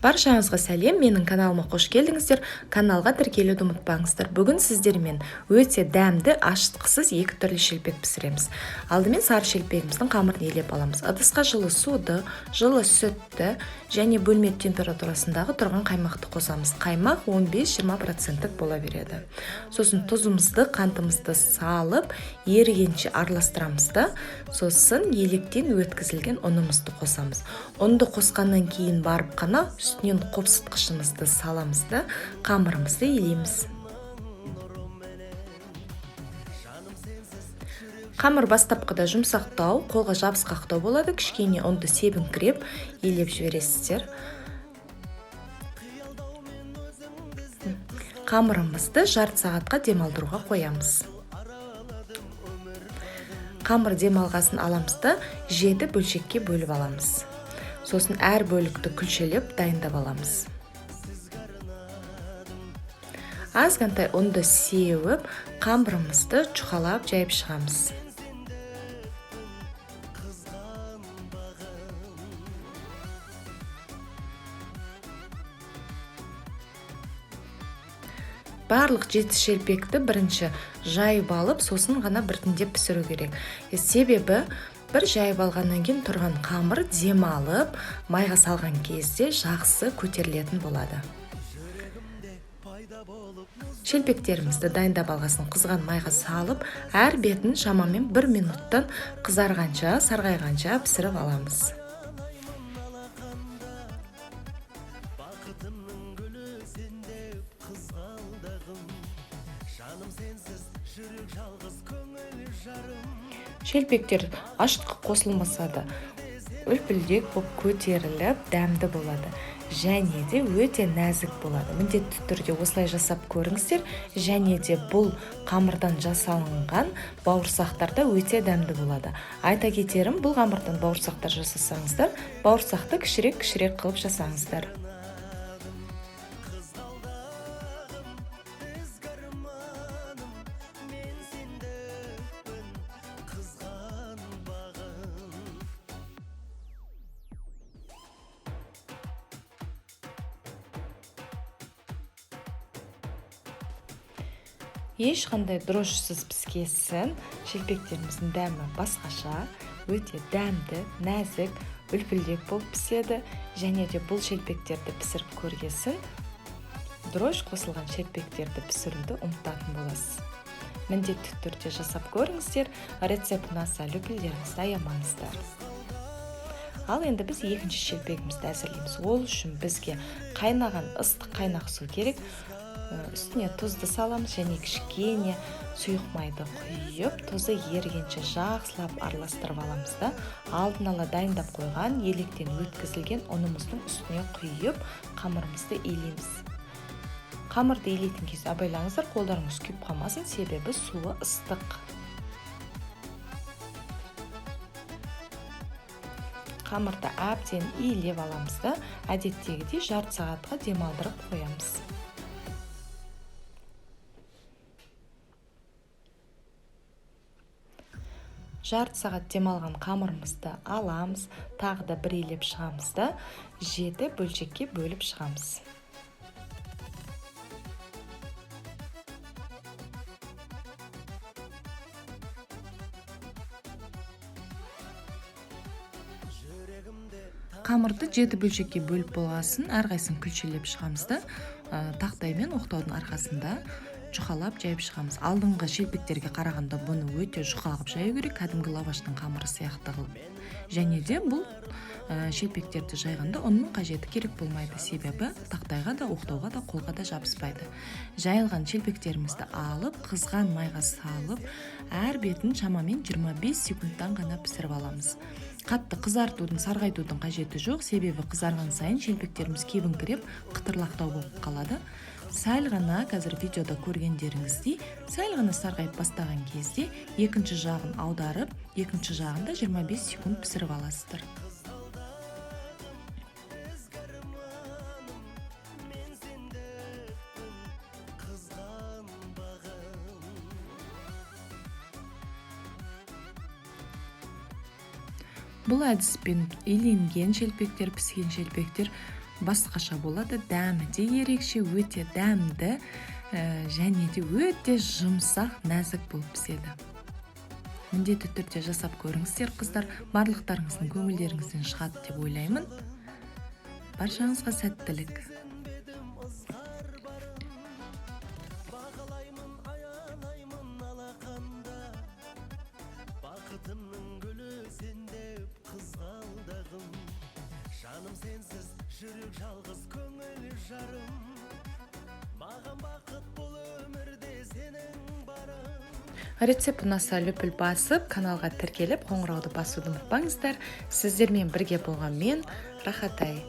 Баршаңызға сәлем, менің каналыма қош келдіңіздер. Каналға тіркелуді ұмытпаңыздар. Бүгін сіздермен өте дәмді, ашытқысыз екі түрлі шелпек пісіреміз. Алдымен сары шелпегіміздің қамырын елеп аламыз. Ыдысқа жылы суды, жылы сүтті және бөлме температурасындағы тұрған қаймақты қосамыз. Қаймақ 15-20% бола береді. Сосын тұзымызды, қантымызды салып, ерігенше араластырамыз да, сосын електен өткізілген ұнымызды қосамыз. Ұнды қосқаннан кейін барып қана үстінен қопсытқышымызды саламыз да қамырымызды елейміз. Қамыр бастапқыда жұмсақтау, қолға жабысқақтау болады. Кішкене ұнды себіңкіреп елеп жібересіздер. Қамырымызды жарты сағатқа демалдыруға қоямыз. Қамыр демалғасын аламыз да 7 бөлшекке бөліп аламыз. Сосын әр бөлікті күлшелеп дайындап аламыз. Азғантай ұнды сеуіп, қамырымызды чұқалап жайып шығамыз. Барлық 7 шелпекті бірінші жайып алып, сосын ғана біртіндеп пісіру керек. Себебі бір жайып алғаннан кейін тұрған қамыр демалып, майға салған кезде жақсы көтерілетін болады. Шелпектерімізді дайындап алғасын қызған майға салып, әр бетін шамамен 1 минуттан қызарғанша, сарғайғанша пісіріп аламыз. Шелпектер ашытқы қосылмаса да үлпілдек болып көтеріліп, дәмді болады. Және де өте нәзік болады. Міндетті түрде осылай жасап көріңіздер. Және де бұл қамырдан жасалынған бауырсақтарда өте дәмді болады. Айта кетерім, бұл қамырдан бауырсақтар жасасаңыздар, бауырсақты кішірек қылып жасаңыздар. Ешқандай дрожжсыз піскесін, шелпектеріміздің дәмі басқаша, өте дәмді, нәзік, үлпілдек болып піседі. Және де бұл шелпектерді пісіріп көргесін, дрожж қосылған шелпектерді пісіруді ұмытатын боласыз. Міндетті түрде жасап көріңіздер, рецепт ұнаса үлпілдеріңізді аямаңыздар. Ал енді біз екінші шелпегімізді әзірлейміз. Ол үшін бізге қайнаған ыстық қайнақ су керек. Үстіне тұзды саламыз және кішкене сұйық майды құйып, тұзы ерігенше жақсылап араластырып аламыз да, алдын ала дайындап қойған електен өткізілген ұнымыздың үстіне құйып, қамырымызды елейміз. Қамырды елейтін кезде абайлаңыздар, қолдарыңыз күйіп қалмасын, себебі суы ыстық. Қамырды әбден елеп аламыз да, әдеттегідей жарты сағатқа демалдырып қоямыз. Жарты сағат демалған қамырымызды аламыз, тағы да бір елеп шығамыз да, 7 бөлшекке бөліп шығамыз. Қамырды 7 бөлшекке бөліп болғасын, әрқайсысын күлшелеп шығамыз да, тақтаймен оқтаудың арқасында жұқалап жайып шығамыз. Алдыңғы шелпектерге қарағанда бұны өте жұқалап жаю керек, кәдімгі лаваштың қамыры сияқты қылып. Және де бұл шелпектерді жайғанда ұнның қажеті керек болмайды, себебі тақтайға да, оқтауға да, қолға да жабыспайды. Жайылған шелпектерімізді алып, қызған майға салып, әр бетін шамамен 25 секундтан ғана пісіріп аламыз. Қатты қызартудың, сарғайтудың қажеті жоқ, себебі қызарған сайын шелпектеріміз кебіңкіреп, қытырлақтау болып қалады. Сәл ғана қазір видеода көргендеріңіздей, сәл ғана сарғайып бастаған кезде екінші жағын аударып, екінші жағында 25 секунд пісіріп аласыздар. Бұл әдіспен иленген шелпектер, піскен шелпектер басқаша болады, дәмі де ерекше, өте дәмді және де өте жұмсақ, нәзік болып піседі. Міндетті түрде жасап көріңіздер, қыздар. Барлықтарыңыздың көңілдеріңізден шығады деп ойлаймын. Баршаңызға сәттілік. Жаным сенсіз жүрек жалғыз көңіл жарым, маған бақыт бұл өмірде сенің барың. Рецепт ұнаса лүпіл басып, каналға тіркеліп, қоңырауды басуды ұмытпаңыздар. Сіздермен бірге болған мен, Рахатай.